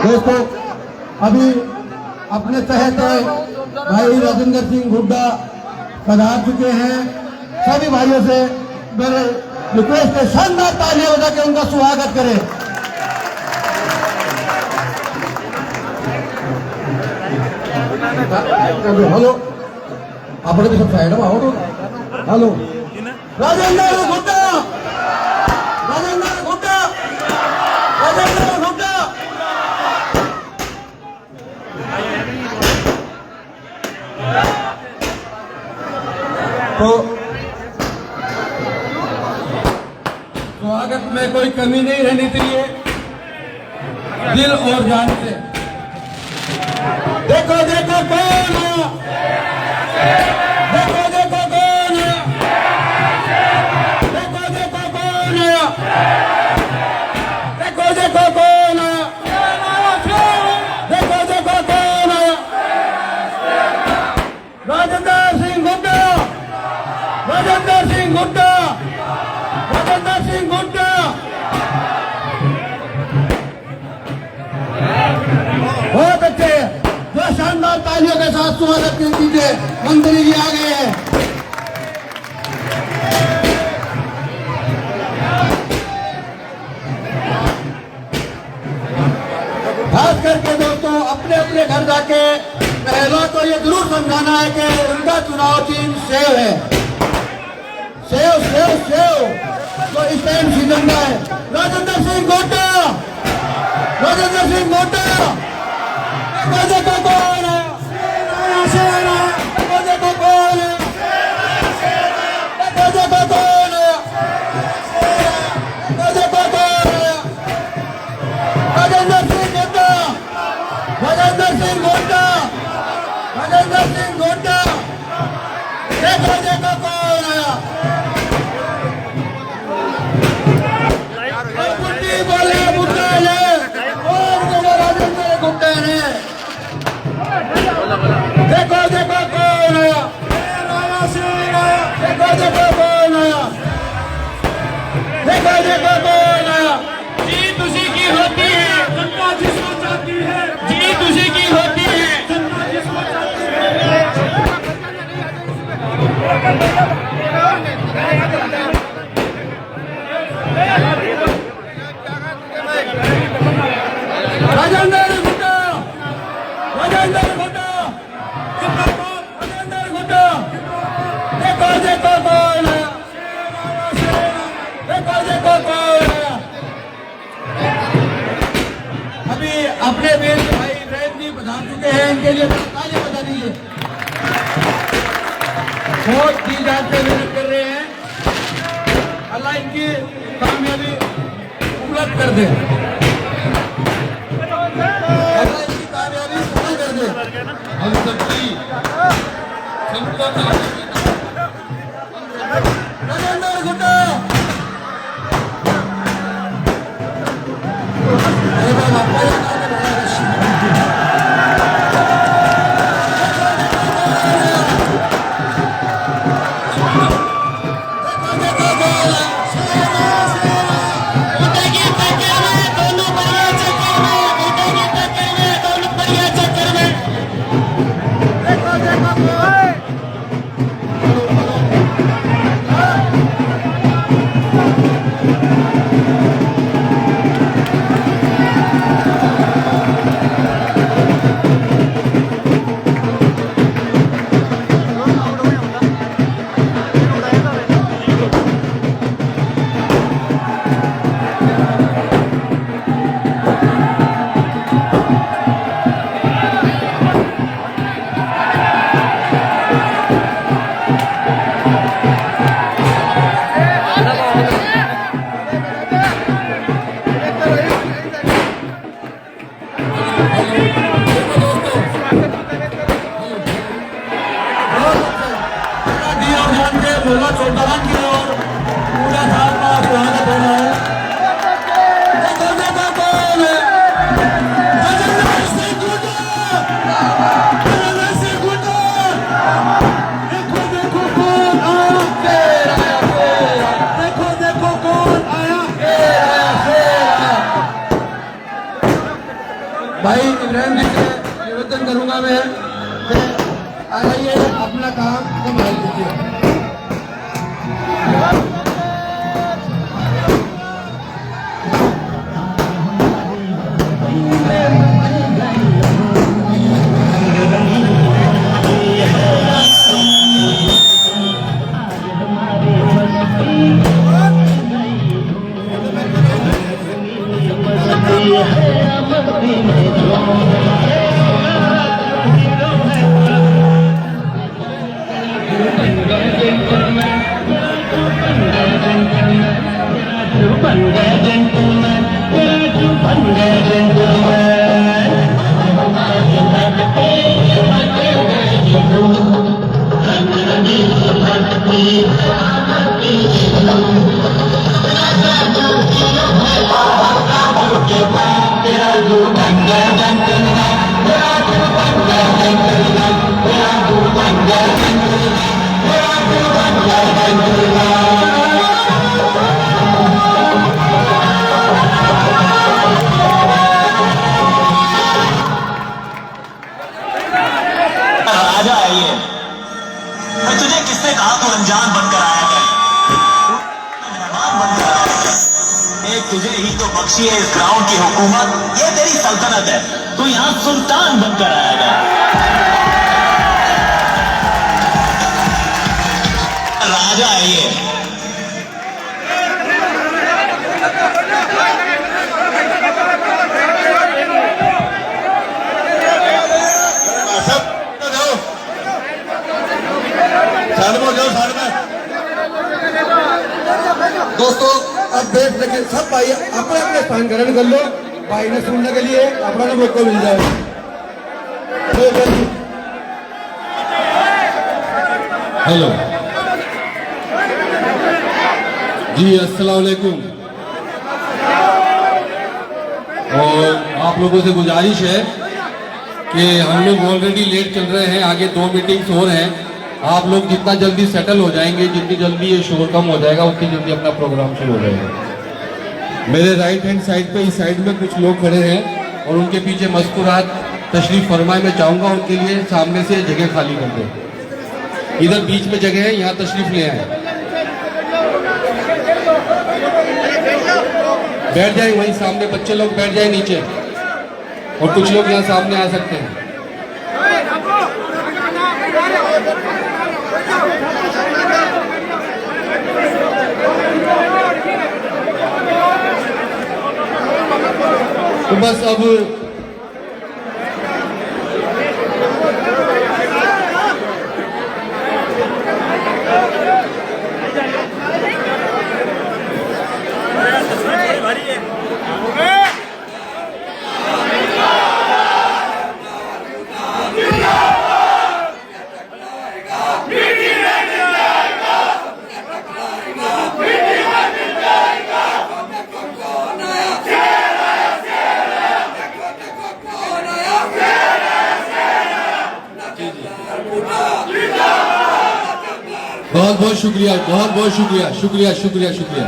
दोस्तों अभी अपने तहत भाई राजेंद्र सिंह हुड्डा पधार चुके हैं। सभी भाइयों से मेरे रिक्वेस्ट है शानदार तालियां बजा के उनका स्वागत करें। हेलो આપણે તો સાઈડમાં આવો તો हेलो राजेंद्र हुड्डा राजेंद्र हुड्डा राजेंद्र हुड्डा तो स्वागत में कोई कमी नहीं रहनी चाहिए, दिल और जान से। देखो देखो कौन है, देखो देखो कौन है, देखो देखो कौन है, देखो देखो कौन है, देखो देखो कौन है। राजेंद्र सिंह हुड्डा, राजेंद्र सिंह हुड्डा, राजेंद्र सिंह हुड्डा। बहुत अच्छे, जो शानदार तालियों के साथ स्वागत कीजिए। मंत्री जी आ गए हैं। खास करके दोस्तों अपने अपने घर जाके महिला को ये जरूर समझाना है कि उनका चुनाव चिन्ह सेव है। सेव सेव सेव जो इस टाइम सीजन का है। राजेंद्र सिंह हुड्डा, राजेंद्र सिंह हुड्डा। देखो कौन है, देखो देखो कौन है, देखो देखो कौन है, देखो देखो कौन है। राजेंद्र सिंह हुड्डा, राजेंद्र सिंह हुड्डा, राजेंद्र सिंह हुड्डा। देखो देखो कौन है। बुड्ढी बोले बुड्ढा है और बोले राजेंद्र हुड्डा ने। देखो देखो कौन आया, देखो देखो कौन आया, देखो देखो कौन आया। जीत उसी की होती है, जनता जिसको चाहती है, जीत उसी की होती है। जनता जिसको चाहती है। राजेंद्र हुड्डा, राजेंद्र हुड्डा, राजेंद्र हुड्डा। देखो देखो कौन आया, देखो देखो कौन आया। अभी अपने बीच भाई रैन जी बता चुके हैं, इनके लिए तालियां बजा दीजिए। बहुत जी जान से मेहनत कर रहे हैं, अल्लाह इनकी कामयाबी उपलब्ध कर दे, अल्लाह इनकी कामयाबी सफल कर दे। हम सबकी राजेंद्र हुड्डा। अरे बाबा भाई इब्राहिम जी से निवेदन करूंगा मैं कि आइए अपना काम संभाल लीजिए। राजा है ये। मैं तुझे किसने कहा तू अनजान बनकर आया कर, मेहमान बनकर आया कर। एक तुझे ही तो बख्शी है इस ग्राउंड की हुकूमत, ये तेरी सल्तनत है, तू यहाँ सुल्तान बनकर आया कर। राजा है ये। दोस्तों अब बैठ सके सब भाई अपने अपने स्थान ग्रहण कर लो, भाई ने सुनने के लिए अपना ना मौका मिल जाए। हेलो जी, अस्सलाम वालेकुम। और आप लोगों से गुजारिश है कि हम लोग ऑलरेडी लेट चल रहे हैं, आगे 2 मीटिंग्स और हैं। आप लोग जितना जल्दी सेटल हो जाएंगे, जितनी जल्दी ये शोर कम हो जाएगा, उतनी जल्दी अपना प्रोग्राम शुरू हो जाएगा। मेरे राइट हैंड साइड पे, इस साइड में कुछ लोग खड़े हैं और उनके पीछे मस्कुरात तशरीफ फरमाए। मैं चाहूँगा उनके लिए सामने से जगह खाली कर दें। इधर बीच में जगह है, यहाँ तशरीफ ले आए, बैठ जाए वहीं सामने। बच्चे लोग बैठ जाए नीचे और कुछ लोग यहाँ सामने आ सकते हैं। तो बस अब बहुत बहुत शुक्रिया, बहुत बहुत शुक्रिया, शुक्रिया शुक्रिया शुक्रिया।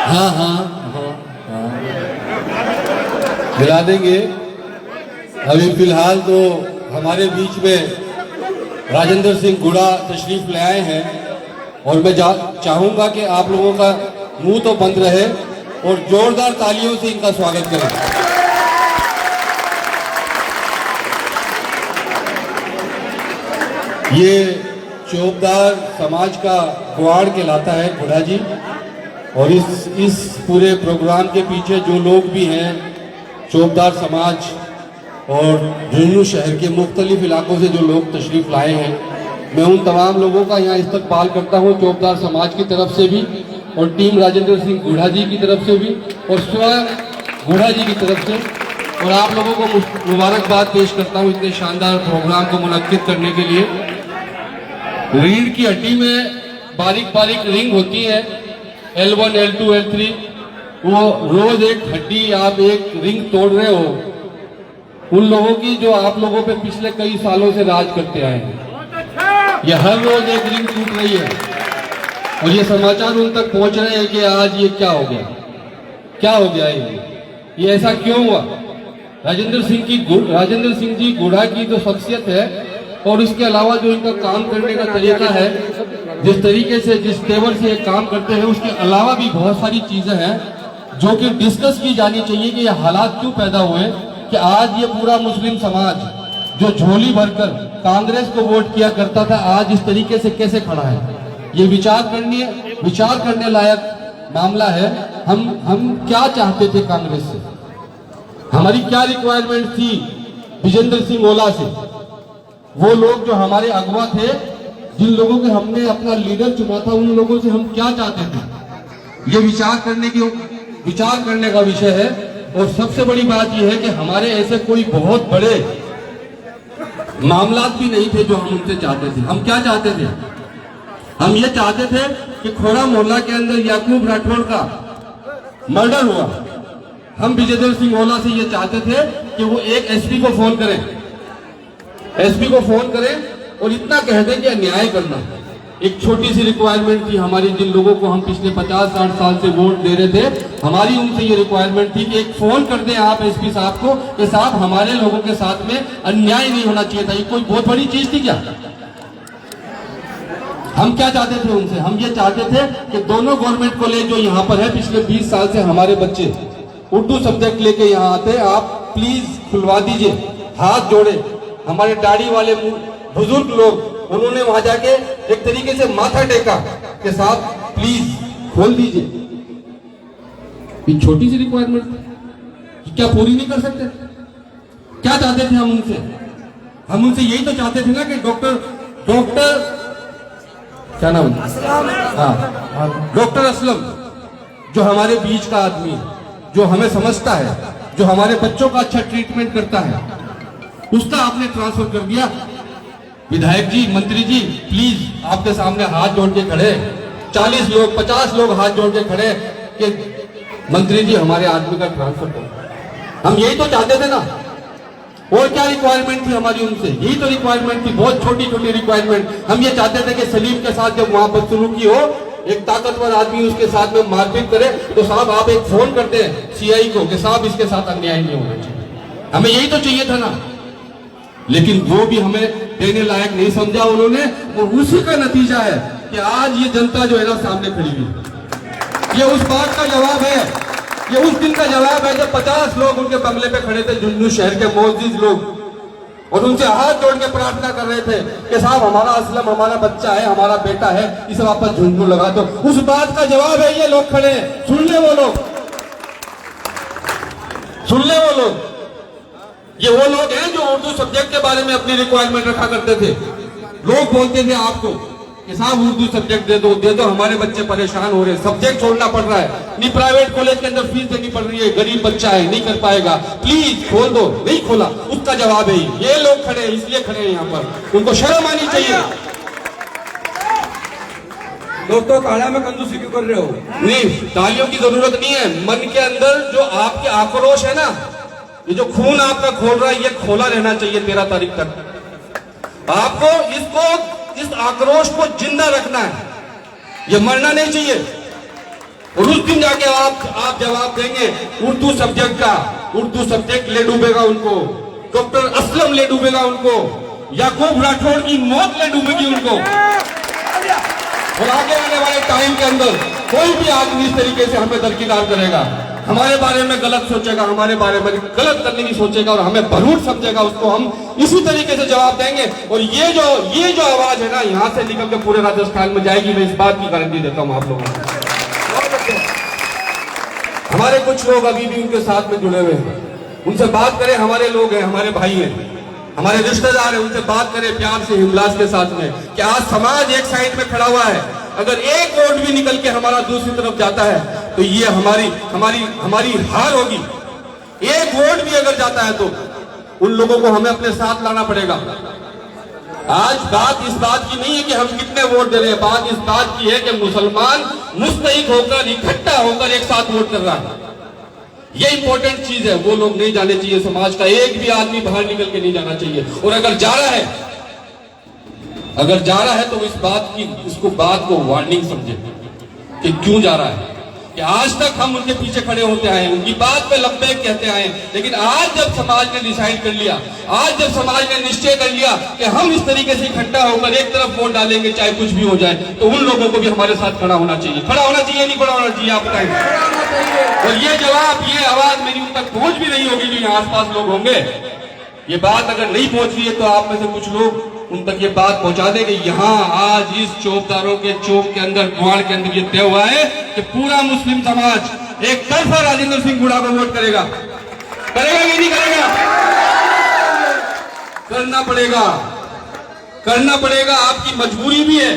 हाँ हाँ हाँ हाँ, दिला देंगे। अभी फिलहाल तो हमारे बीच में राजेंद्र सिंह गुड़ा तशरीफ ले आए हैं और मैं चाहूंगा कि आप लोगों का मुंह तो बंद रहे और जोरदार तालियों से इनका स्वागत करें। ये चौबदार समाज का गुआड़ कहलाता है गुड़ा जी, और इस पूरे प्रोग्राम के पीछे जो लोग भी हैं, चौबदार समाज और झुंझुनू शहर के मुख्तलिफ इलाकों से जो लोग तशरीफ लाए हैं, मैं उन तमाम लोगों का यहाँ इस्तकबाल करता हूँ, चौबदार समाज की तरफ से भी और टीम राजेंद्र सिंह गुड़ा जी की तरफ से भी और स्वयं गुड़ा जी की तरफ से, और आप लोगों को मुबारकबाद पेश करता हूँ इतने शानदार प्रोग्राम को मुनक्किद करने के लिए। रीढ़ की हड्डी में बारीक बारीक रिंग होती है, L1, L2, L3, वो रोज एक हड्डी आप एक रिंग तोड़ रहे हो उन लोगों की जो आप लोगों पे पिछले कई सालों से राज करते आए हैं। ये हर रोज एक रिंग टूट रही है और ये समाचार उन तक पहुंच रहे हैं कि आज ये क्या हो गया, क्या हो गया ये। ये ऐसा क्यों हुआ। राजेंद्र सिंह जी गुड़ा की जो शख्सियत है और उसके अलावा जो इनका काम करने का तरीका है, जिस तरीके से जिस तेवर से ये काम करते हैं, उसके अलावा भी बहुत सारी चीजें हैं जो कि डिस्कस की जानी चाहिए कि ये हालात क्यों पैदा हुए कि आज ये पूरा मुस्लिम समाज जो झोली भरकर कांग्रेस को वोट किया करता था, आज इस तरीके से कैसे खड़ा है। ये विचार करने लायक मामला है। हम क्या चाहते थे कांग्रेस से, हमारी क्या रिक्वायरमेंट थी विजेंद्र सिंह ओला से। वो लोग जो हमारे अगवा थे, जिन लोगों के हमने अपना लीडर चुना था, उन लोगों से हम क्या चाहते थे, ये विचार करने का विषय है। और सबसे बड़ी बात यह है कि हमारे ऐसे कोई बहुत बड़े मामला भी नहीं थे जो हम उनसे चाहते थे। हम क्या चाहते थे, हम ये चाहते थे कि खोड़ा मोहल्ला के अंदर याकूब राठौड़ का मर्डर हुआ। हम विजेंद्र सिंह ओला से ये चाहते थे कि वो एक एसपी को फोन करें और इतना कह दें कि न्याय करना। एक छोटी सी रिक्वायरमेंट थी हमारी, जिन लोगों को हम पिछले 50-60 साल से वोट दे रहे थे, हमारी उनसे ये रिक्वायरमेंट थी कि एक फोन कर दें आप एसपी साहब को कि साहब हमारे लोगों के साथ में अन्याय नहीं होना चाहिए था। ये कोई बहुत बड़ी चीज थी क्या। हम क्या चाहते थे उनसे, हम ये चाहते थे कि दोनों गवर्नमेंट कॉलेज जो यहाँ पर है, पिछले 20 साल से हमारे बच्चे उर्दू सब्जेक्ट लेके यहाँ आते हैं, आप प्लीज खुलवा दीजिए। हाथ जोड़े हमारे दाढ़ी वाले बुजुर्ग लोग, उन्होंने वहां जाके एक तरीके से माथा टेका कि साहब प्लीज खोल दीजिए। ये छोटी सी रिक्वायरमेंट क्या पूरी नहीं कर सकते। क्या चाहते थे हम उनसे यही तो चाहते थे ना कि डॉक्टर क्या नाम, हाँ डॉक्टर असलम, जो हमारे बीच का आदमी है, जो हमें समझता है, जो हमारे बच्चों का अच्छा ट्रीटमेंट करता है, उसका आपने ट्रांसफर कर दिया। विधायक जी, मंत्री जी, प्लीज आपके सामने हाथ जोड़ के खड़े, 40 लोग 50 लोग हाथ जोड़ के खड़े कि मंत्री जी हमारे आदमी का ट्रांसफर करो। हम यही तो चाहते थे ना। और क्या रिक्वायरमेंट थी हमारी उनसे, यही तो रिक्वायरमेंट थी, बहुत छोटी छोटी रिक्वायरमेंट। हम ये चाहते थे कि सलीम के साथ जब वहां बदसलूकी हो, एक ताकतवर आदमी उसके साथ में मारपीट करे, तो साहब आप एक फोन करते हैं सीआई को कि साहब इसके साथ अन्याय नहीं होना चाहिए। हमें यही तो चाहिए था ना। लेकिन वो भी हमें देने लायक नहीं समझा उन्होंने, और उसी का नतीजा है कि आज ये जनता जो है ना सामने खड़ी हुई। ये उस बात का जवाब है, ये उस दिन का जवाब है जब 50 लोग उनके बंगले पे खड़े थे, झुंझुनू शहर के मोअज़्ज़िज़ लोग, और उनसे हाथ जोड़ के प्रार्थना कर रहे थे कि साहब हमारा असलम हमारा बच्चा है, हमारा बेटा है, इसे वापस झुंझुनू लगा दो। उस बात का जवाब है ये लोग खड़े। सुन ले वो लोग, ये वो लोग हैं जो उर्दू सब्जेक्ट के बारे में अपनी रिक्वायरमेंट रखा करते थे। लोग बोलते थे आपको कि साहब उर्दू सब्जेक्ट दे दो, हमारे बच्चे परेशान हो रहे हैं, सब्जेक्ट छोड़ना पड़ रहा है, नहीं प्राइवेट कॉलेज के अंदर फीस देनी पड़ रही है, गरीब बच्चा है नहीं कर पाएगा, प्लीज खोल दो। नहीं खोला, उसका जवाब है ये लोग खड़े हैं, इसलिए खड़े हैं यहाँ पर, उनको शर्म आनी चाहिए। दोस्तों तालियां में कंजूसी क्यों कर रहे हो। नहीं, तालियों की जरूरत नहीं है। मन के अंदर जो आपके आक्रोश है ना, ये जो खून आपका खोल रहा है, ये खोला रहना चाहिए 13 तारीख तक। आपको इस आक्रोश को जिंदा रखना है, ये मरना नहीं चाहिए। और उस दिन जाके आप जवाब देंगे उर्दू सब्जेक्ट का। उर्दू सब्जेक्ट ले डूबेगा उनको, डॉक्टर असलम ले डूबेगा उनको, याकूब राठौड़ की मौत ले डूबेगी उनको। और आगे आने वाले टाइम के अंदर कोई भी आदमी इस तरीके से हमें दरकिनार करेगा, हमारे बारे में गलत सोचेगा, हमारे बारे में गलत करने की सोचेगा और हमें भरूट समझेगा, उसको हम इसी तरीके से जवाब देंगे। और ये जो आवाज है ना, यहाँ से निकल के पूरे राजस्थान में जाएगी, मैं इस बात की गारंटी देता हूँ आप लोगों को। हमारे कुछ लोग अभी भी उनके साथ में जुड़े हुए हैं, उनसे बात करें, हमारे लोग हैं, हमारे भाई हैं, हमारे रिश्तेदार हैं, उनसे बात करें प्यार से, हिमलास के साथ में कि आज समाज एक साइड में खड़ा हुआ है। अगर एक वोट भी निकल के हमारा दूसरी तरफ जाता है तो ये हमारी हार होगी। एक वोट भी अगर जाता है तो उन लोगों को हमें अपने साथ लाना पड़ेगा। आज बात इस बात की नहीं है कि हम कितने वोट दे रहे हैं, बात इस बात की है कि मुसलमान मुस्तहिक होकर, इकट्ठा होकर एक साथ वोट कर रहा है। ये इंपॉर्टेंट चीज है, वो लोग नहीं जाने चाहिए। समाज का एक भी आदमी बाहर निकल के नहीं जाना चाहिए। और अगर जा रहा है तो इसको बात को वार्निंग समझे कि क्यों जा रहा है। कि आज तक हम उनके पीछे खड़े होते आए, उनकी बात पे लब्बैक कहते आए, लेकिन आज जब समाज ने डिसाइड कर लिया, आज जब समाज ने निश्चय कर लिया कि हम इस तरीके से इकट्ठा होकर एक तरफ वोट डालेंगे चाहे कुछ भी हो जाए, तो उन लोगों को भी हमारे साथ खड़ा होना चाहिए। खड़ा होना चाहिए, नहीं खड़ा होना चाहिए, आप बताएं। और ये जवाब, ये आवाज मेरी उन तक पहुंच भी नहीं होगी जो यहाँ आसपास लोग होंगे। ये बात अगर नहीं पहुंच रही है तो आप में से कुछ लोग उन तक ये बात पहुंचा दे कि यहाँ आज इस चौकदारों के चौक के अंदर, कुआड़ के अंदर ये तय हुआ है कि पूरा मुस्लिम समाज एक तरफा राजेंद्र सिंह गुड़ा को वोट करेगा। करेगा कि नहीं करेगा? करना पड़ेगा, करना पड़ेगा। आपकी मजबूरी भी है,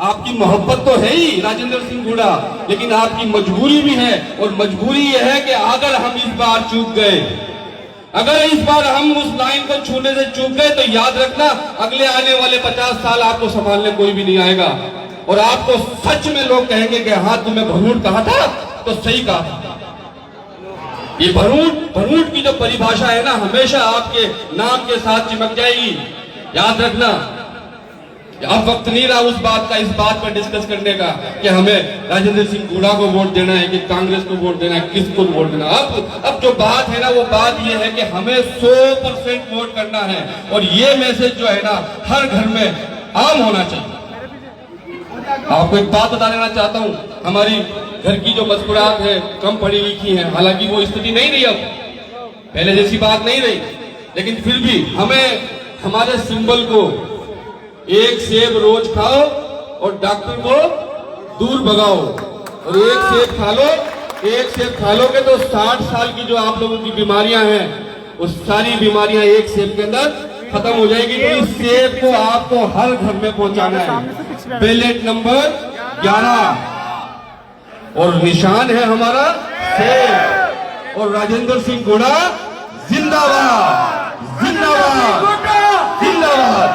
आपकी मोहब्बत तो है ही राजेंद्र सिंह गुड़ा, लेकिन आपकी मजबूरी भी है। और मजबूरी यह है कि अगर हम इस बार चूक गए, अगर इस बार हम उस लाइन को छूने से चूक गए, तो याद रखना अगले आने वाले 50 साल आपको संभालने कोई भी नहीं आएगा। और आपको सच में लोग कहेंगे कि हाँ तुम्हें भरूट कहा था तो सही कहा था। ये भरूट की जो परिभाषा है ना, हमेशा आपके नाम के साथ चिपक जाएगी। याद रखना, अब वक्त नहीं रहा उस बात का, इस बात पर डिस्कस करने का कि हमें राजेंद्र सिंह गुड़ा को वोट देना है कि कांग्रेस को वोट देना है, किसको वोट देना। अब जो बात है ना, वो बात ये है कि हमें 100% वोट करना है। और ये मैसेज जो है ना, हर घर में आम होना चाहिए। आपको एक बात बता देना चाहता हूँ, हमारी घर की जो मस्कुराहट है, कम पढ़ी लिखी है, हालांकि वो स्थिति नहीं रही, अब पहले जैसी बात नहीं रही, लेकिन फिर भी हमें हमारे सिंबल को एक सेब रोज खाओ और डॉक्टर को दूर भगाओ। और एक सेब खा लो, एक सेब खा लोगे तो 60 साल की जो आप लोगों की बीमारियां हैं, वो सारी बीमारियां एक सेब के अंदर खत्म हो जाएगी। तो इस सेब को आपको हर घर में पहुंचाना है। बैलेट नंबर 11 और निशान है हमारा सेब। और राजेंद्र सिंह गुड़ा जिंदाबाद, जिंदाबाद, जिंदाबाद।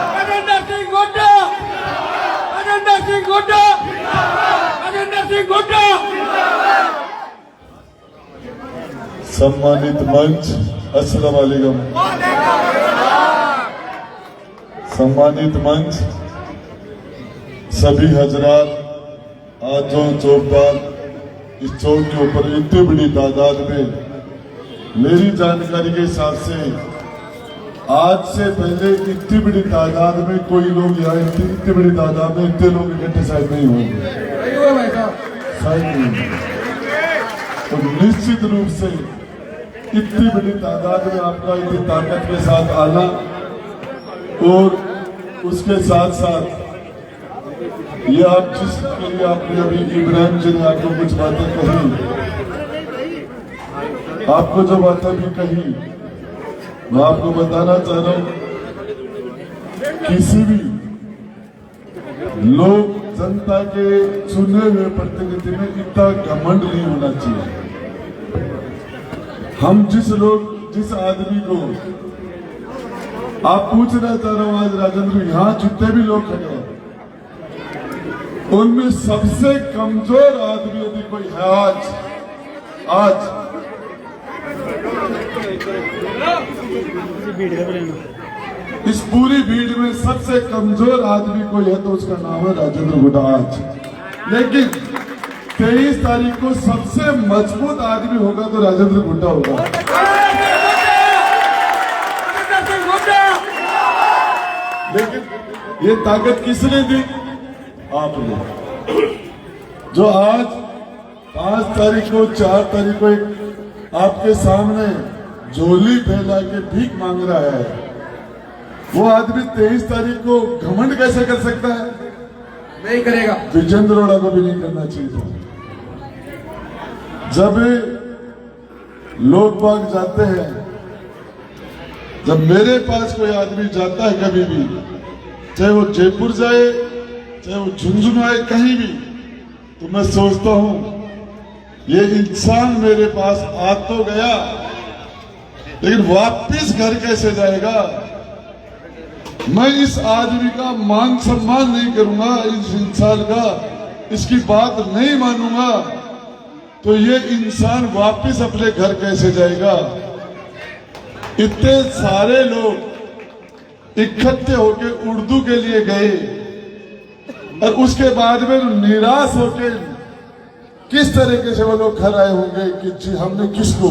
सम्मानित मंच, अस्सलाम वालेकुम। सम्मानित मंच, सभी हजरात, आज जो चौकदार इस चौक के ऊपर इतनी बड़ी तादाद में, मेरी जानकारी के हिसाब से आज से पहले इतनी बड़ी तादाद में कोई लोग यहाँ इतनी बड़ी तादाद में इतने लोग इकट्ठे शायद नहीं होंगे, शायद नहीं होंगे। तो निश्चित रूप से इतनी बड़ी तादाद में आपका इतनी ताकत के साथ आना, और उसके साथ साथ ये आप जिसके लिए आपने अभी इब्राहिम जी ने आपको कुछ बातें कही, आपको जो बातें भी कही, मैं आपको बताना चाह रहा हूं, किसी भी लोग जनता के चुने हुए प्रतिनिधि में इतना घमंड नहीं होना चाहिए। हम जिस आदमी को आप पूछना चाह रहा हूं, आज राजेंद्र यहाँ जितने भी लोग खड़े हैं, उनमें सबसे कमजोर आदमी यदि कोई है आज इस पूरी भीड़ में सबसे कमजोर आदमी कोई है तो उसका नाम है राजेंद्र गुड़ा आज। लेकिन 23 तारीख को सबसे मजबूत आदमी होगा तो राजेंद्र गुड़ा होगा। लेकिन ये ताकत किसने दी? आपने। जो आज 5 तारीख को 4 तारीख को एक आपके सामने झोली फैला के भीख मांग रहा है, वो आदमी 23 तारीख को घमंड कैसे कर सकता है? नहीं करेगा। विजेंद्र अरोड़ा को भी नहीं करना चाहिए था। जब लोग बाग जाते हैं, जब मेरे पास कोई आदमी जाता है कभी भी, चाहे वो जयपुर जाए, चाहे वो झुंझुनू आए, कहीं भी, तो मैं सोचता हूं ये इंसान मेरे पास आ तो गया, लेकिन वापिस घर कैसे जाएगा? मैं इस आदमी का मान सम्मान नहीं करूंगा, इस इंसान का, इसकी बात नहीं मानूंगा, तो ये इंसान वापिस अपने घर कैसे जाएगा? इतने सारे लोग इकट्ठे होके उर्दू के लिए गए और उसके बाद में निराश होके किस तरीके से वो लोग खड़े होंगे कि जी हमने किसको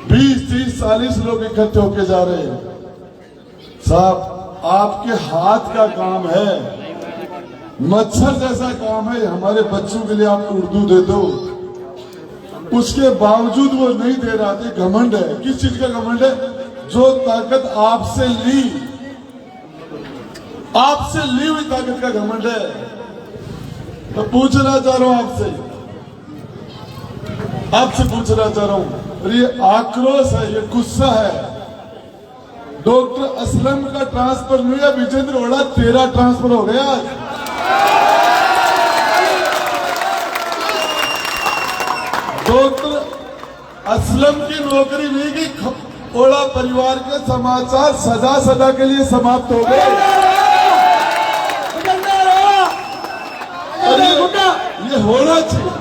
20, 30, 40 लोग इकट्ठे होके जा रहे हैं। साहब आपके हाथ का काम है, मच्छर जैसा काम है। हमारे बच्चों के लिए आप उर्दू दे दो, उसके बावजूद वो नहीं दे रहा था। घमंड है। किस चीज का घमंड है? जो ताकत आपसे ली हुई ताकत का घमंड है। तो पूछना चाह रहा हूं आपसे पूछना चाह रहा हूं, और ये आक्रोश है, ये गुस्सा है। डॉक्टर असलम का ट्रांसफर नहीं है, विजेंद्र ओड़ा तेरा ट्रांसफर हो गया। डॉक्टर असलम की नौकरी नहीं की, ओड़ा परिवार के समाचार सदा के लिए समाप्त हो गए। और ये होना चाहिए।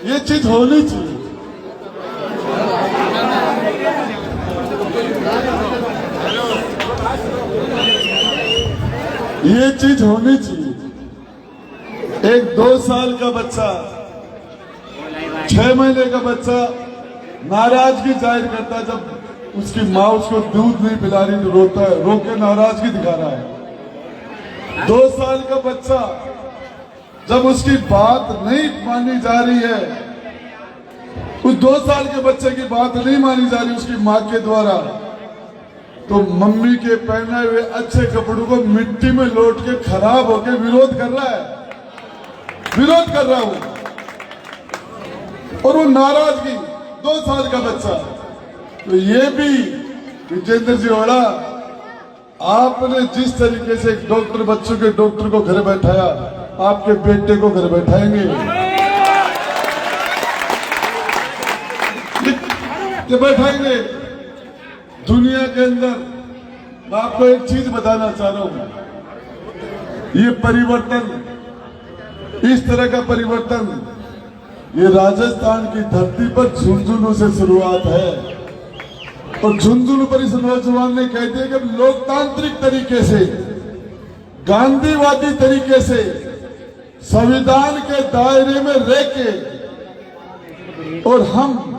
ये चीज होनी चाहिए। ये चीज होनी चाहिए। एक 2 साल का बच्चा, 6 महीने का बच्चा नाराजगी जाहिर करता है जब उसकी माँ उसको दूध नहीं पिला रही तो रोता है, रो के नाराजगी दिखा रहा है। 2 साल का बच्चा जब उसकी बात नहीं मानी जा रही है, उस 2 साल के बच्चे की बात नहीं मानी जा रही उसकी माँ के द्वारा, तो मम्मी के पहने हुए अच्छे कपड़ों को मिट्टी में लौट के खराब होके विरोध कर रहा है। विरोध कर रहा हूं, और वो नाराजगी 2 साल का बच्चा। तो ये भी विजेंद्र जी ओड़ा, आपने जिस तरीके से एक डॉक्टर, बच्चों के डॉक्टर को घर बैठाया, आपके बेटे को घर बैठाएंगे। ये बैठाएंगे। दुनिया के अंदर मैं आपको एक चीज बताना चाह रहा हूं, ये परिवर्तन, इस तरह का परिवर्तन, ये राजस्थान की धरती पर झुंझुनू से शुरुआत है। और झुंझुनू पर इस नौजवान ने कह दिया कि लोकतांत्रिक तरीके से, गांधीवादी तरीके से, संविधान के दायरे में रह के, और हम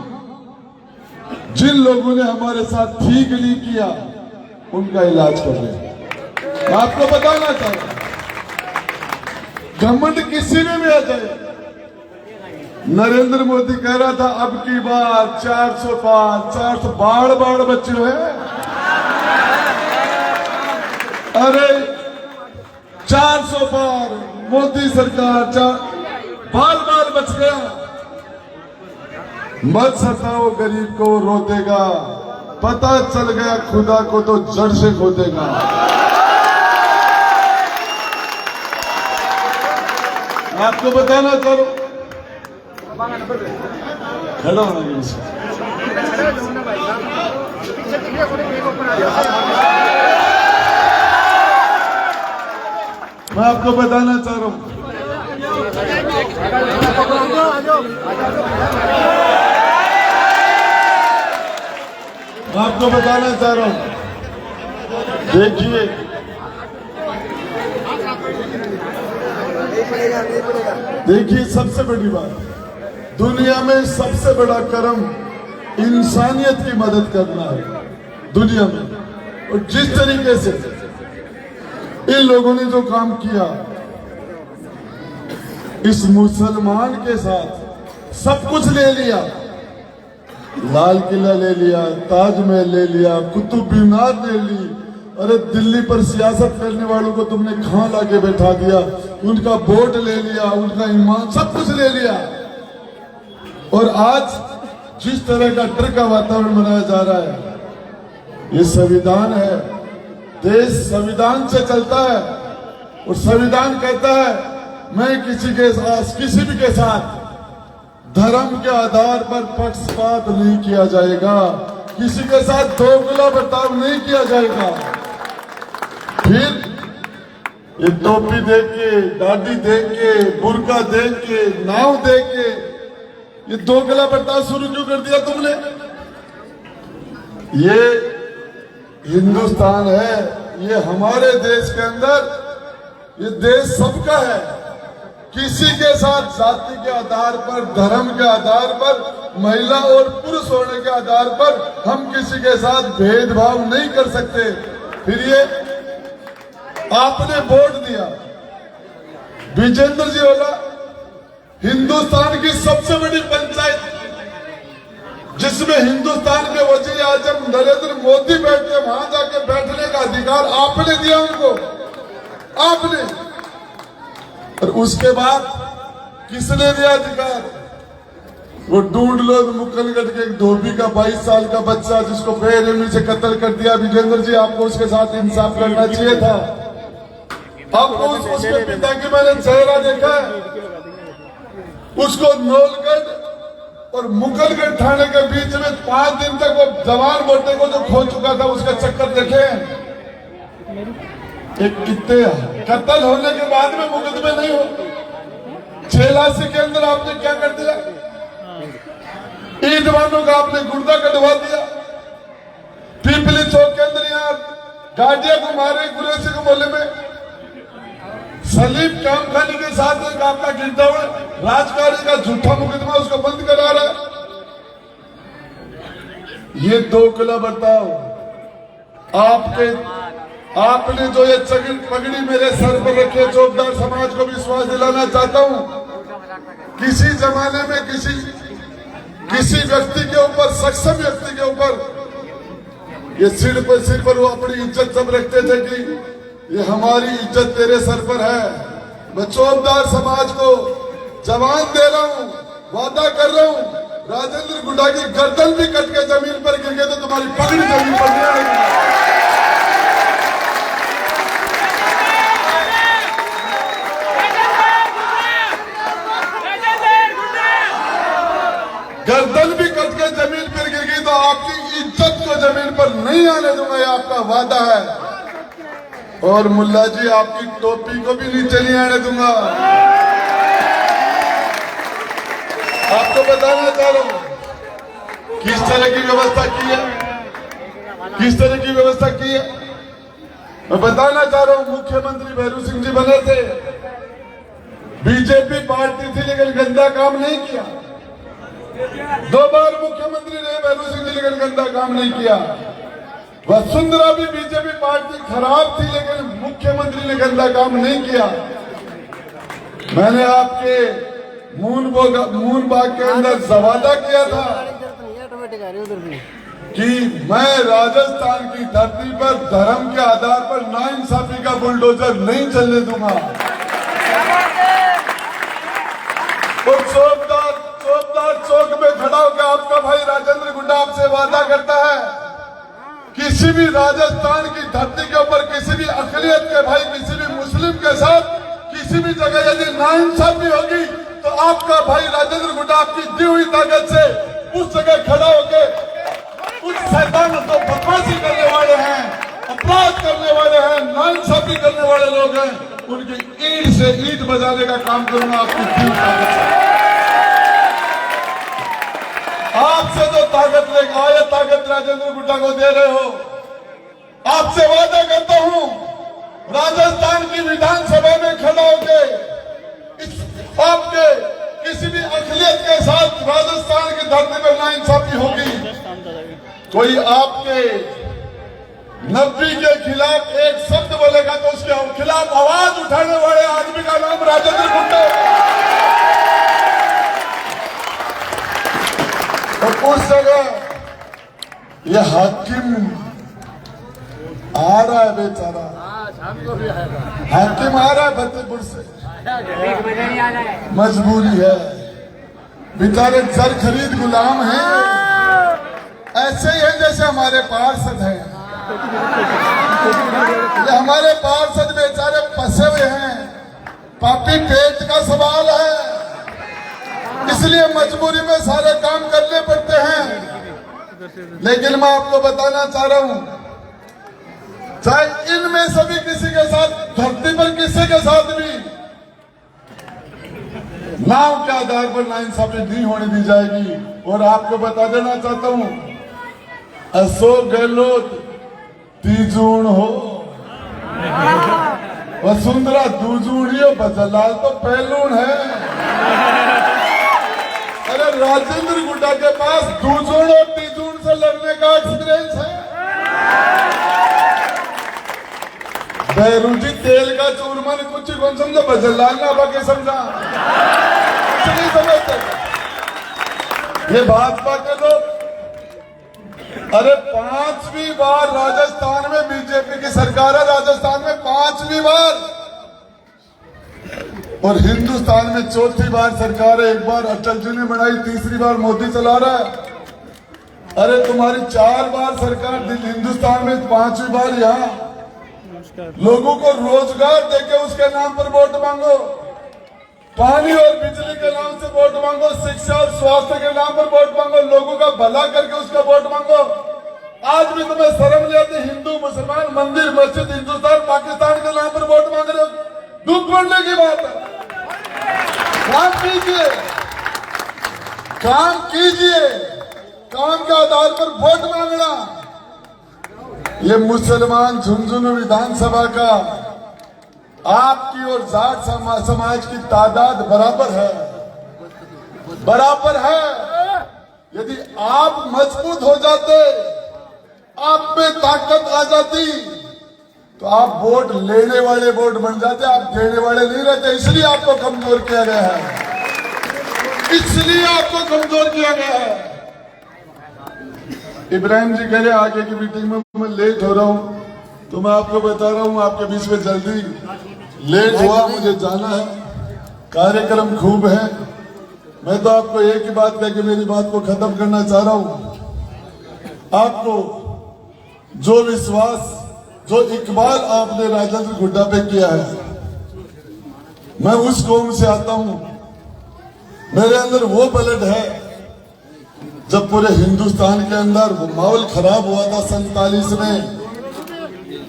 जिन लोगों ने हमारे साथ ठीक नहीं किया उनका इलाज कर रहे हैं। मैं आपको बताना चाहता हूं, घमंड किसी में भी आ जाए। नरेंद्र मोदी कह रहा था अब की बार 400 पार, 400 बाढ़ बच्चे हैं। अरे 400 पार मोदी सरकार, बाल बच गया। मत सताओ गरीब को, रो देगा। पता चल गया खुदा को तो जड़ से खोदेगा। आपको बताना चाहूं, खड़ा होना मैं आपको बताना चाह रहा हूं, मैं आपको बताना चाह रहा हूं, देखिए सबसे बड़ी बात, दुनिया में सबसे बड़ा कर्म इंसानियत की मदद करना है दुनिया में। और जिस तरीके से इन लोगों ने जो काम किया, इस मुसलमान के साथ सब कुछ ले लिया, लाल किला ले लिया, ताजमहल ले लिया, कुतुब मीनार ले ली। अरे दिल्ली पर सियासत करने वालों को तुमने कहां लाके बैठा दिया, उनका वोट ले लिया, उनका ईमान, सब कुछ ले लिया। और आज जिस तरह का डर का वातावरण बनाया जा रहा है, ये संविधान है, देश संविधान से चलता है। और संविधान कहता है मैं किसी भी के साथ धर्म के आधार पर पक्षपात नहीं किया जाएगा, किसी के साथ दोगला बर्ताव नहीं किया जाएगा। फिर ये टोपी देख के, दाढ़ी देख के, बुर्का देख के, नाव देख के ये दोगला बर्ताव शुरू क्यों कर दिया तुमने? ये हिंदुस्तान है, ये हमारे देश के अंदर, ये देश सबका है। किसी के साथ जाति के आधार पर, धर्म के आधार पर, महिला और पुरुष होने के आधार पर हम किसी के साथ भेदभाव नहीं कर सकते। फिर ये आपने वोट दिया, विजेंद्र जी बोला हिंदुस्तान की सबसे बड़ी पंचायत जिसमें हिंदुस्तान के वजीर आजम नरेंद्र मोदी बैठते, वहां जाके बैठने का अधिकार आपने दिया उनको, आपने। और उसके बाद किसने दिया अधिकार? वो ढूंढ लो मुकलगढ़ के एक धोबी का 22 साल का बच्चा जिसको बेरहमी से कत्ल कर दिया। विजेंद्र जी आपको उसके साथ इंसाफ करना चाहिए था। आपको उसके पिता की मैंने चेहरा देखा है, उसको नौलगढ़ और मुगलगढ़ थाने के बीच में 5 दिन तक वो जवान बेटे को जो खो चुका था उसका चक्कर देखे। एक कितने कत्ल होने के बाद में मुकदमे नहीं हो, 86 के अंदर आपने क्या कर दिया? ईदवानों का आपने गुर्दा कटवा दिया। पीपली चौक के अंदर यहाँ गाड़िया को मारे गुरेसी को मोहल्ले में। सलीम कामखानी के साथ एक आपका गिरदावड़ राजकारी का झूठा मुकदमा उसको बंद करा रहा है। ये 2 किला बताओ आपने जो ये पगड़ी मेरे सर पर रखी, चौकदार समाज को विश्वास दिलाना चाहता हूं, किसी जमाने में किसी व्यक्ति के ऊपर, सक्षम व्यक्ति के ऊपर ये सिर पर वो अपनी इज्जत सब रखते थे कि ये हमारी इज्जत तेरे सर पर है। मैं चौकदार समाज को जवान दे रहा हूं, वादा कर रहा हूं, राजेंद्र गुड्डा की गर्दन भी कट के जमीन पर गिर गए तो तुम्हारी पगड़ी जमीन पर नहीं आएगी। गर्दन भी कट के जमीन पर गिर गई तो आपकी इज्जत को जमीन पर नहीं आने दूंगा, ये आपका वादा है। और मुल्ला जी आपकी टोपी को भी नीचे नहीं आने दूंगा। आपको बताना चाह रहा हूं किस तरह की व्यवस्था की है, किस तरह की व्यवस्था की है। मैं बताना चाह रहा हूं, मुख्यमंत्री भैरू सिंह जी बने थे, बीजेपी पार्टी थी लेकिन गंदा काम नहीं किया। 2 बार मुख्यमंत्री रहे भैरू सिंह जी लेकिन गंदा काम नहीं किया। वसुंधरा भी बीजेपी पार्टी खराब थी लेकिन मुख्यमंत्री ने गंदा काम नहीं किया। मैंने आपके मून बाग के अंदर वादा किया था कि मैं राजस्थान की धरती पर धर्म के आधार पर नाइंसाफी का बुलडोजर नहीं चलने दूंगा। और चौकदार चौक में खड़ा होकर आपका भाई राजेंद्र गुड्डा आपसे वादा करता है, किसी भी राजस्थान की धरती के ऊपर किसी भी अकलियत के भाई, किसी भी मुस्लिम के साथ किसी भी जगह यदि नाइंसाफी होगी तो आपका भाई राजेंद्र गुड्डा आपकी दी हुई ताकत से उस जगह खड़ा होकर उस शैतान को बदमाशी करने वाले हैं, अपराध करने वाले हैं, नाइंसाफी करने वाले लोग हैं, उनकी ईंट से ईंट बजाने का काम करूंगा आपकी दी हुई ताकत से। आपसे जो ताकत लेकर आए, ताकत राजेंद्र गुड्डा को दे रहे हो। आपसे वादा करता हूं, राजस्थान की विधानसभा में खड़ा होकर आपके किसी भी अकलियत के साथ राजस्थान की धरती पर नाइंसाफी होगी, कोई आपके नब्बी के खिलाफ एक शब्द बोलेगा तो उसके खिलाफ आवाज उठाने वाले आदमी का नाम राजेंद्र गुड्डा है। और उस जगह ये हाकिम आ रहा है, बेचारा हाकिम आ रहा है फतेहपुर से, मजबूरी है, बेचारे जर खरीद गुलाम हैं। ऐसे ही है जैसे हमारे पार्षद हैं, ये हमारे पार्षद बेचारे फंसे हुए हैं, पापी पेट का सवाल है, इसलिए मजबूरी में सारे काम करने पड़ते हैं। लेकिन मैं आपको बताना चाह रहा हूं, चाहे इनमें सभी किसी के साथ, धरती पर किसी के साथ भी नाव के आधार पर नाइंसाफी नहीं होने दी जाएगी। और आपको बता देना चाहता हूं, अशोक गहलोत तीजूण हो, वसुंधरा दूजूणी हो, बजलाल तो पहलूण है। अरे राजेंद्र गुड्डा के पास दूजूण और तीजूण से लड़ने का एक्सपीरियंस है। बैरूजी तेल का चूरमा ने कुछ कौन समझा, बजलाल ने बाकी समझा, कुछ नहीं समझते ये भाजपा के लोग। अरे 5वीं बार राजस्थान में बीजेपी की सरकार है, राजस्थान में 5वीं बार, और हिंदुस्तान में 4थी बार सरकार है। एक बार अटल जी ने बनाई, तीसरी बार मोदी चला रहा है। अरे तुम्हारी 4 बार सरकार हिंदुस्तान में, 5वीं बार यहाँ। लोगों को रोजगार देके उसके नाम पर वोट मांगो, पानी और बिजली के नाम से वोट मांगो, शिक्षा और स्वास्थ्य के नाम पर वोट मांगो, लोगों का भला करके उसका वोट मांगो। आज भी तुम्हें शर्म नहीं आती? हिंदू मुसलमान मंदिर मस्जिद हिंदुस्तान पाकिस्तान के नाम पर वोट मांग रहे हो, दुख बढ़ने की बात है। काम कीजिए, काम कीजिए, काम के आधार पर वोट मांगना। ये मुसलमान झुंझुनू विधानसभा का आपकी और जाट समाज की तादाद बराबर है, बराबर है। यदि आप मजबूत हो जाते, आप में ताकत आ जाती, तो आप वोट लेने वाले वोट बन जाते, आप देने वाले नहीं रहते। इसलिए आपको कमजोर किया गया है, इसलिए आपको कमजोर किया गया है। इब्राहिम जी कह रहे आगे की मीटिंग में मैं लेट हो रहा हूं, तो मैं आपको बता रहा हूं आपके बीच में जल्दी लेट हुआ, मुझे जाना है, कार्यक्रम खूब है। मैं तो आपको एक ही बात कह के मेरी बात को खत्म करना चाह रहा हूं। आपको जो विश्वास, जो इकबाल आपने राजेंद्र गुड्डा पे किया है, मैं उस कौम से आता हूं, मेरे अंदर वो ब्लड है। जब पूरे हिंदुस्तान के अंदर वो माहौल खराब हुआ था 47 में,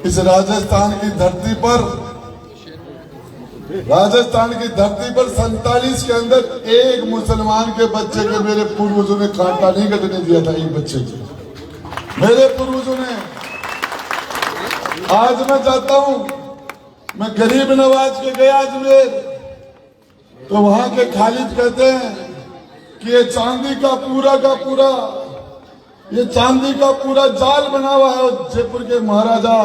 इस राजस्थान की धरती पर, राजस्थान की धरती पर 47 के अंदर एक मुसलमान के बच्चे के मेरे पूर्वजों ने कांटा नहीं कटने दिया था, एक बच्चे के मेरे पूर्वजों ने। आज मैं जाता हूं, मैं गरीब नवाज के गया अजमेर, तो वहां के खालिद कहते हैं कि ये चांदी का पूरा, ये चांदी का पूरा जाल बना हुआ है, जयपुर के महाराजा,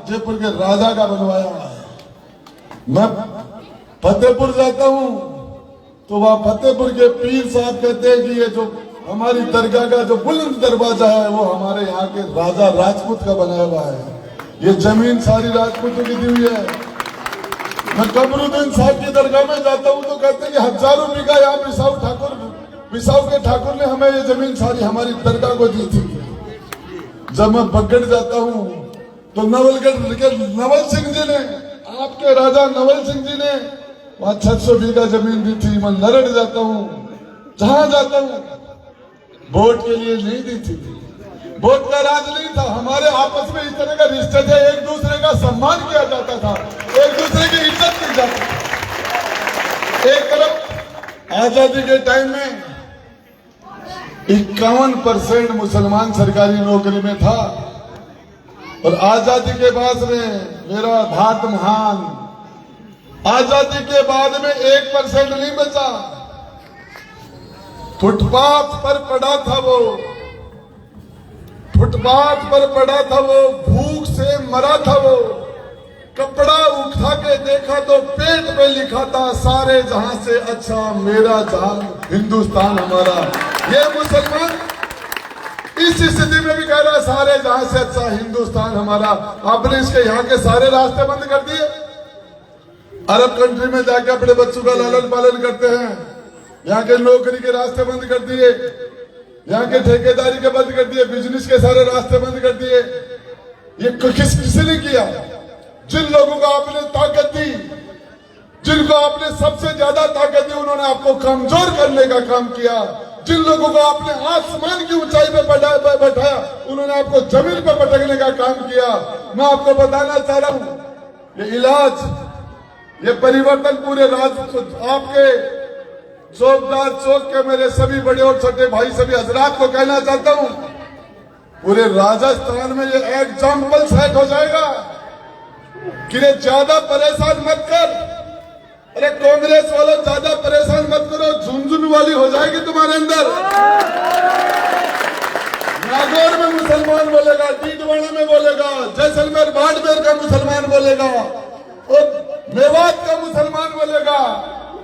जयपुर के राजा का बनवाया हुआ है। मैं फतेहपुर जाता हूं, तो वहां फतेहपुर के पीर साहब कहते हैं कि ये जो हमारी दरगाह का जो बुलंद दरवाजा है, वो हमारे यहाँ के राजा राजपूत का बनाया हुआ है। ये जमीन सारी राजपूतों की दी हुई है। मैं कमरुद्दीन साहब की दरगाह में जाता हूं, तो कहते हैं कि हजारों बीघा यहाँ बिसाऊ के ठाकुर ने हमें ये जमीन सारी हमारी दरगाह को दी थी। जब मैं बगड़ जाता हूं, तो नवलगढ़ के नवल सिंह जी ने, आपके राजा नवल सिंह जी ने वहां 600 बीघा जमीन दी थी। मैं नरड़ जाता हूं, जहां जाता हूं, वोट के लिए नहीं दी थी, वोट का राज नहीं था। हमारे आपस में इस तरह का रिश्ते थे, एक दूसरे का सम्मान किया जाता था, एक दूसरे की इज्जत की जाती थी। एक तरफ आजादी के टाइम में 51% मुसलमान सरकारी नौकरी में था, और आजादी के बाद में मेरा भारत महान, आजादी के बाद में 1% नहीं बचा। फुटपाथ पर पड़ा था वो, फुटपाथ पर पड़ा था वो, भूख से मरा था वो। कपड़ा उठा के देखा तो पेट पे लिखा था, सारे जहां से अच्छा मेरा जहां हिंदुस्तान हमारा। ये मुसलमान इस स्थिति में भी कह रहा है सारे जहां से अच्छा हिंदुस्तान हमारा। आपने इसके यहाँ के सारे रास्ते बंद कर दिए। अरब कंट्री में जाके अपने बच्चों का लालन पालन करते हैं, यहाँ के नौकरी के रास्ते बंद कर दिए, यहाँ के ठेकेदारी के बंद कर दिए, बिजनेस के सारे रास्ते बंद कर दिए। ये किसने किया? जिन लोगों को आपने ताकत दी, जिनको आपने सबसे ज्यादा ताकत दी, उन्होंने आपको कमजोर करने का काम किया। जिन लोगों को आपने आसमान की ऊंचाई पे बैठाया, उन्होंने आपको जमीन पर पटकने का काम किया। मैं आपको बताना चाह रहा हूं, ये इलाज, ये परिवर्तन पूरे राज्य, आपके चौकदार चौक के मेरे सभी बड़े और छोटे भाई, सभी हजरात को कहना चाहता हूं, पूरे राजस्थान में ये एग्जाम्पल सेट हो जाएगा कि ये ज्यादा परेशान मत कर। अरे कांग्रेस वालों ज्यादा परेशान मत करो, झुंझुन वाली हो जाएगी तुम्हारे अंदर। नागौर में मुसलमान बोलेगा, डीडवाना में बोलेगा, जैसलमेर बाड़मेर का मुसलमान बोलेगा और मेवात का मुसलमान बोलेगा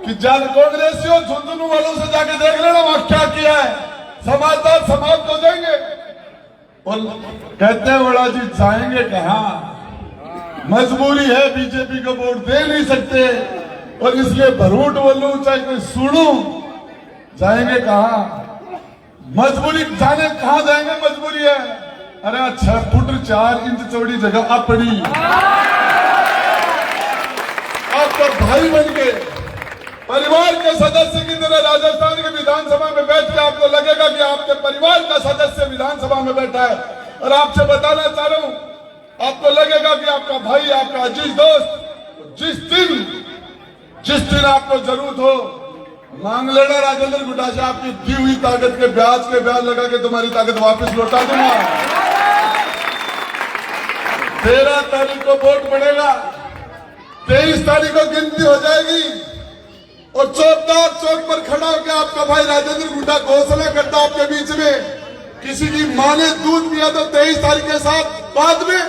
कि जान कांग्रेसियों झुंझुनू वालों से जाके देख लेना वहां क्या किया है, समाजदार समाप्त हो जाएंगे। और कहते हैं बड़ा जी जाएंगे कहाँ, मजबूरी है, बीजेपी को वोट दे नहीं सकते और इसलिए भरूट बोलूं चाहे कोई सुनू, जाएंगे कहाँ, मजबूरी जाने कहाँ जाएंगे, मजबूरी है। अरे 6 फुट 4 इंच चौड़ी जगह अपनी आपका भाई बन के परिवार के सदस्य की तरह राजस्थान के विधानसभा में बैठ के आपको लगेगा कि आपके परिवार का सदस्य विधानसभा में बैठा है। और आपसे बताना चाह रहा हूं, आपको लगेगा कि आपका भाई, आपका अजीज दोस्त, जिस दिन आपको जरूरत हो मांग लेना राजेंद्र गुड्डा से, आपकी दी हुई ताकत के ब्याज लगा के तुम्हारी ताकत वापस लौटा दूंगा। 13 तारीख को वोट पड़ेगा, 23 तारीख को गिनती हो जाएगी और चौकदार चौक पर खड़ा होकर आपका भाई राजेंद्र गुड्डा घोषणा करता आपके बीच में, किसी की मां ने दूध पिया तो 23 तारीख के साथ बाद में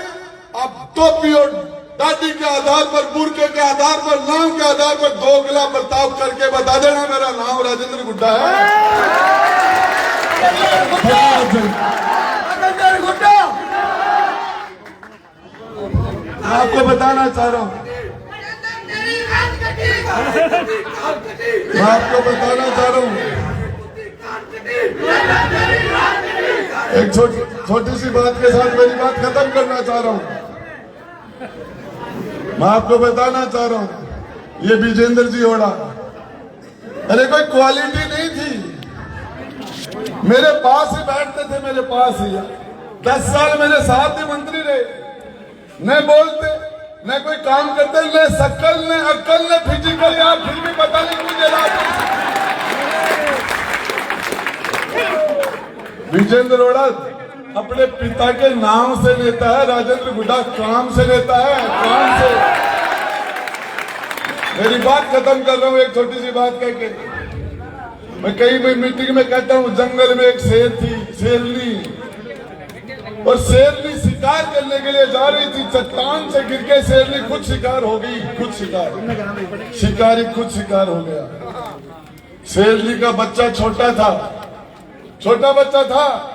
आप टोपी और दाढ़ी के आधार पर, बुरके के आधार पर, नाम के आधार पर दोगला बर्ताव करके बता देना मेरा नाम राजेंद्र गुड्डा है। राजेंद्र गुड्डा, मैं आपको बताना चाह रहा हूं, मैं आपको बताना चाह रहा हूं, एक छोटी सी बात के साथ मेरी बात खत्म करना चाह रहा हूं। मैं आपको बताना चाह रहा हूं, ये विजेंद्र जी होड़ा, अरे कोई क्वालिटी नहीं थी, मेरे पास ही बैठते थे, मेरे पास ही 10 साल मेरे साथ ही मंत्री रहे, न बोलते न कोई काम करते, न शकल न अक्ल न फिजिकल, यार फिर भी पता नहीं मुझे विजेंद्र रोड़ा अपने पिता के नाम से लेता है, राजेंद्र गुड्डा काम से लेता है, काम से। मेरी बात खत्म कर रहा हूं एक छोटी सी बात कह के। मैं कई मीटिंग में कहता हूं, जंगल में एक शेर थी, शेरनी, और शेरनी शिकार करने के लिए जा रही थी, चट्टान से गिर के शेरनी खुद शिकार हो गई, खुद शिकारी खुद शिकार हो गया। शेरनी का बच्चा छोटा बच्चा था,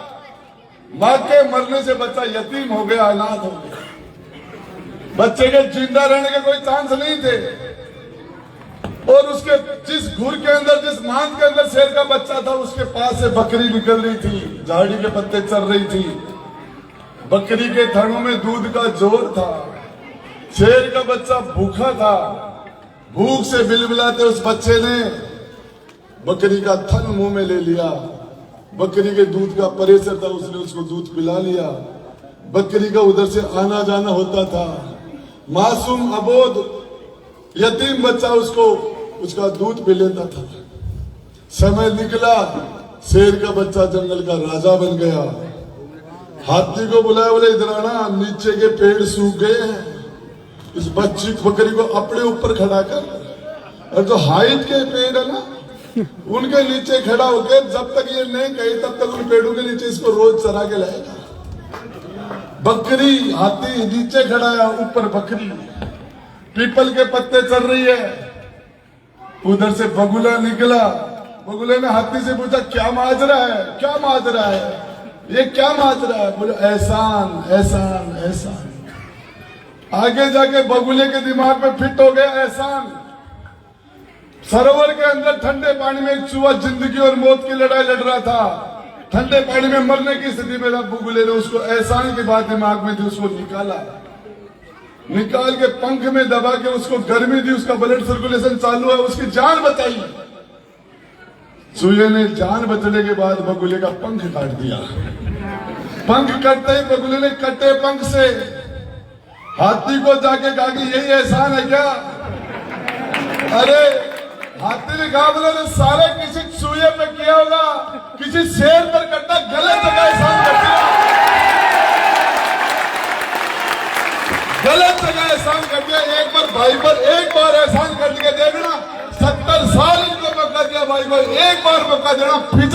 मां के मरने से बच्चा यतीम हो गया, अनाथ हो गया। बच्चे के जिंदा रहने के कोई चांस नहीं थे और उसके जिस घुर के अंदर, जिस मांद के अंदर शेर का बच्चा था, उसके पास से बकरी निकल रही थी, झाड़ी के पत्ते चल रही थी। बकरी के थनों में दूध का जोर था, शेर का बच्चा भूखा था, भूख से बिलबिलाते उस बच्चे ने बकरी का थन मुंह में ले लिया। बकरी के दूध का प्रेशर था, उसने उसको दूध पिला लिया। बकरी का उधर से आना जाना होता था, मासूम अबोध यतीम बच्चा उसका दूध पी लेता था। समय निकला, शेर का बच्चा जंगल का राजा बन गया। हाथी को बुलाया, बोले इधर आना, नीचे के पेड़ सूख गए हैं, इस बकरी को अपने ऊपर खड़ा कर, और जो हाइट के पेड़ है ना उनके नीचे खड़ा होकर जब तक ये नहीं कहे तब तक उन पेड़ों के नीचे इसको रोज चरा के लाएगा। बकरी, हाथी नीचे खड़ा है, ऊपर बकरी, पीपल के पत्ते चल रही है। उधर से बगुला निकला, बगुले ने हाथी से पूछा क्या माजरा है, क्या माजरा है, ये क्या माजरा है? बोले एहसान एहसान एहसान। आगे जाके बगुले के दिमाग में फिट हो गया एहसान। सरोवर के अंदर ठंडे पानी में एक चूहा जिंदगी और मौत की लड़ाई लड़ रहा था, ठंडे पानी में मरने की स्थिति में बगुले ने उसको एहसान की बात दिमाग में थी, उसको निकाल के पंख में दबा के उसको गर्मी दी, उसका ब्लड सर्कुलेशन चालू है, उसकी जान बचाई। चूहे ने जान बचने के बाद बगुले का पंख काट दिया। पंख कटते ही बगुले ने कटे पंख से हाथी को जाके कहा कि यही एहसान है क्या? अरे हाथी ने कहा, बोले सारे किसी चूहे पे किया होगा, किसी शेर पर करता, गलत जगह एहसान कर दिया। भाई पर एक बार एहसान कर के देखना, 70 साल इनको मौका दिया भाई को, एक बार मौका देना, फिर